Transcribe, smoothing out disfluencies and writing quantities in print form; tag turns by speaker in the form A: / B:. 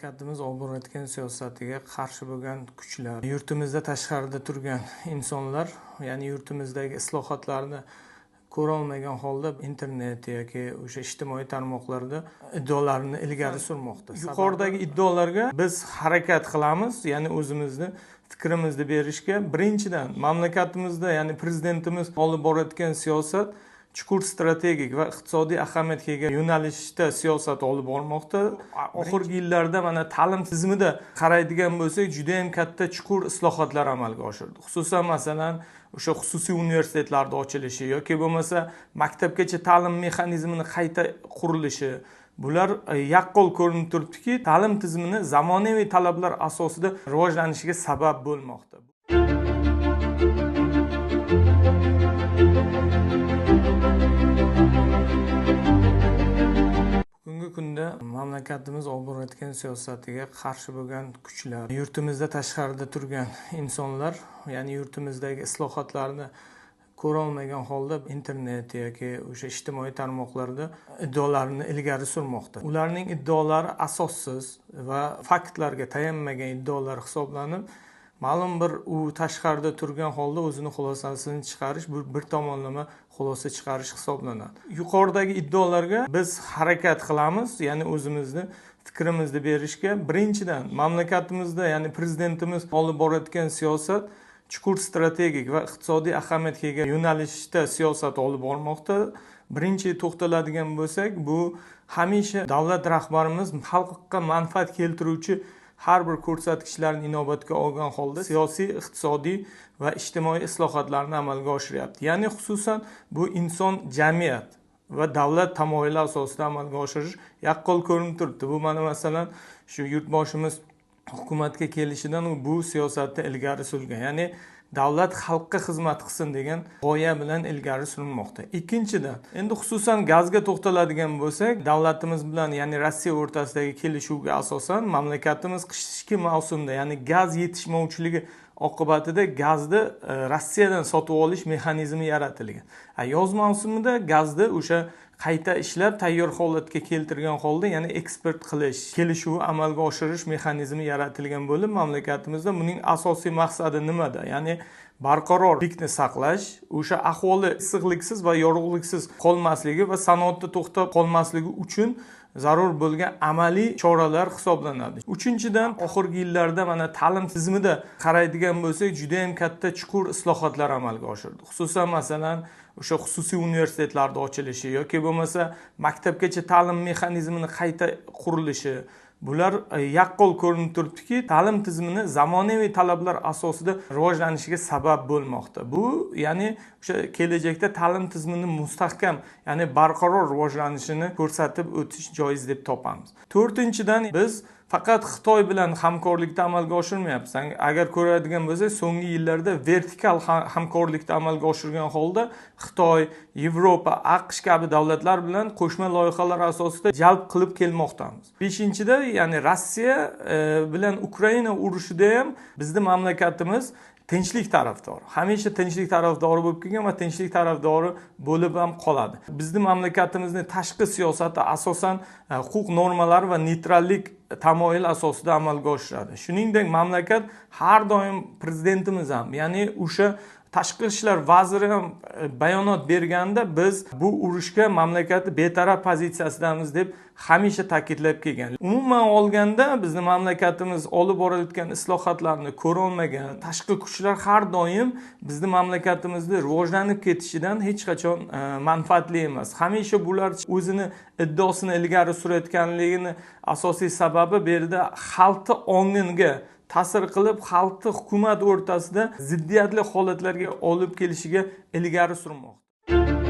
A: Mamlakatimiz olib borayotgan siyosatiga qarshi bo'lgan kuchlar, yurtimizda tashqarida turgan insonlar, ya'ni yurtimizdagi islohotlarni ko'ra olmagan holda internet yoki o'sha ijtimoiy tarmoqlarda iddaolarini ilgari surmoqda. Yuqoridagi iddaolarga biz harakat qilamiz, ya'ni o'zimizni fikrimizni berishga. Birinchidan, mamlakatimizda, ya'ni prezidentimiz olib borayotgan siyosat chuqur strategik va iqtisodiy ahamiyatga ega yo'nalishda siyosat olib bormoqda. Oxirgi yillarda mana ta'lim tizimida qaraydigan bo'lsak, juda ham katta chuqur islohotlar amalga oshirdi. Xususan, masalan, o'sha xususiy universitetlarda ochilishi yoki bo'lmasa maktabgacha ta'lim mexanizmini qayta qurilishi, bular yaqqol ko'rinib turibdiki, ta'lim tizimini zamonaviy talablar asosida rivojlanishiga sabab bo'lmoqda. Bugungi kunda mamlakatimiz olib borayotgan siyosatiga qarshi bo'lgan kuchlar, yurtimizda tashqarida turgan insonlar, ya'ni yurtimizdagi islohotlarni ko'ra olmagan holda internet yoki o'sha ijtimoiy tarmoqlarda iddaolarini ilgari surmoqda. Ularning iddaolari asossiz va faktlarga tayanmagan iddaolar hisoblanib, ma'lum bir u tashqarida turgan holda o'zini xulosasini chiqarish, bir tomonlama xulosa chiqarish hisoblanadi. Yuqoridagi iddaolarga biz harakat qilamiz, ya'ni o'zimizni fikrimizni berishga. Birinchidan, mamlakatimizda, ya'ni prezidentimiz olib borayotgan siyosat chuqur strategik va iqtisodiy ahamiyatga ega yo'nalishda siyosat olib bormoqda. Birinchi to'xtaladigan bo'lsak, bu hamisha davlat rahbarimiz xalqqa manfaat keltiruvchi har bir ko'rsatkichlarni inobatga olgan holda siyosiy, iqtisodiy va ijtimoiy islohotlarni amalga oshiryapti. Ya'ni xususan bu inson, jamiyat va davlat tamoyili asosida amalga oshirish yaqqol ko'rinib turibdi. Bu mana masalan shu yurtboshimiz hukumatga kelishidan u bu siyosatni ilgari surgan. Ya'ni davlat xalqqa xizmat qilsin degan g'oya bilan ilgari surilmoqda. Ikkinchidan, endi xususan gazga to'xtaladigan bo'lsak, davlatimiz bilan, ya'ni Rossiya o'rtasidagi kelishuvga asosan mamlakatimiz qishki mavsumda, ya'ni gaz yetishmovchiligi oqibatida gazni Rossiyadan sotib olish mexanizmi yaratilgan. Yoz mavsumida gazni o'sha qayta ishlab tayyor holatga keltirgan holda, ya'ni eksport qilish kelishuvi amalga oshirish mexanizmi yaratilgan bo'lib, mamlakatimizda buning asosiy maqsadi nimada? Ya'ni barqarorlikni saqlash, o'sha ahvoli issiqliksiz va yorug'liksiz qolmasligi va sanoatda to'xtab qolmasligi uchun zarur bo'lgan amaliy choralar hisoblanadi. Uchinchidan, oxirgi yillarda mana ta'lim tizimida qaraydigan bo'lsak, juda ham katta chuqur islohotlar amalga oshirdi. Xususan, masalan, o'sha xususiy universitetlarda ochilishi yoki bo'lmasa maktabgacha ta'lim mexanizmini qayta qurilishi, bular yaqqol ko'rinib turibdiki, ta'lim tizimini zamonaviy talablar asosida rivojlanishiga sabab bo'lmoqda. Bu, ya'ni o'sha kelajakda ta'lim tizimini mustahkam, ya'ni barqaror rivojlanishini ko'rsatib o'tish joiz deb topamiz. To'rtinchidan, biz faqat Xitoy bilan hamkorlikda amalga oshirmayapmiz. Agar ko'radigan bo'lsak, so'nggi yillarda vertikal hamkorlikda amalga oshirgan holda Xitoy, Yevropa, AQSh kabi davlatlar bilan qo'shma loyihalar asosida jalb qilib kelmoqdamiz. Beshinchida, ya'ni Rossiya bilan Ukraina urushida ham bizning mamlakatimiz tinchlik tarafdori. Hamisha tinchlik tarafdori bo'lib kelgan va tinchlik tarafdori bo'lib ham qoladi. Bizning mamlakatimizning tashqi siyosati asosan huquq normalari va neytrallik tamoyil asosida amalga oshiradi. Shuningdek, mamlakat har doim prezidentimiz ham, ya'ni o'sha tashqi ishlar vaziri ham bayonot berganda biz bu urushga mamlakatni betaraf pozitsiyasidanmiz deb hamisha ta'kidlab kelgan. Umuman olganda bizning mamlakatimiz olib borayotgan islohotlarni ko'ra olmagan tashqi kuchlar har doim bizning mamlakatimizni rivojlanib ketishidan hech qachon manfaatli emas. Hamisha bular o'zini iddaosini ilgari surayotganligini asosiy sababi bu yerda xalqning ong'iga ta'sir qilib, xalqni hukumat o'rtasida ziddiyatli holatlarga olib kelishiga ilgari surmoqda.